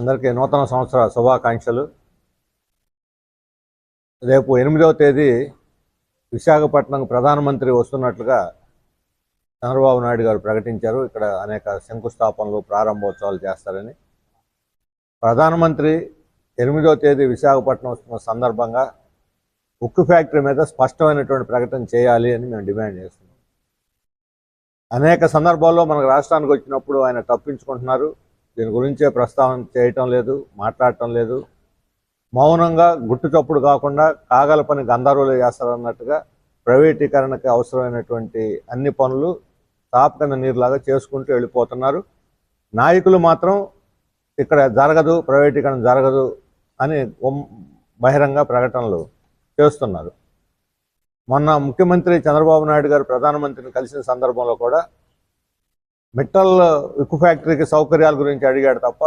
అందరికీ నూతన సంవత్సర శుభాకాంక్షలు. రేపు 8వ తేదీ విశాఖపట్నం ప్రధానమంత్రి వస్తున్నట్లుగా చంద్రబాబు నాయుడు గారు ప్రకటించారు. ఇక్కడ అనేక శంకుస్థాపనలు, ప్రారంభోత్సవాలు చేస్తారని. ప్రధానమంత్రి 8వ తేదీ విశాఖపట్నం వస్తున్న సందర్భంగా ఉక్కు ఫ్యాక్టరీ మీద స్పష్టమైనటువంటి ప్రకటన చేయాలి అని మేము డిమాండ్ చేస్తున్నాం. అనేక సందర్భాల్లో మనకు రాష్ట్రానికి వచ్చినప్పుడు ఆయన తప్పించుకుంటున్నారు. దీని గురించే ప్రస్తావన చేయటం లేదు, మాట్లాడటం లేదు. మౌనంగా గుట్టు చప్పుడు కాకుండా కాగల పని గంధర్వులు చేస్తారన్నట్టుగా ప్రైవేటీకరణకి అవసరమైనటువంటి అన్ని పనులు తాపు కింద నీరులాగా చేసుకుంటూ వెళ్ళిపోతున్నారు. నాయకులు మాత్రం ఇక్కడ జరగదు, ప్రైవేటీకరణ జరగదు అని బహిరంగ ప్రకటనలు చేస్తున్నారు. మొన్న ముఖ్యమంత్రి చంద్రబాబు నాయుడు గారు ప్రధానమంత్రిని కలిసిన సందర్భంలో కూడా మిట్టల్ ఉక్కు ఫ్యాక్టరీకి సౌకర్యాల గురించి అడిగాడు తప్ప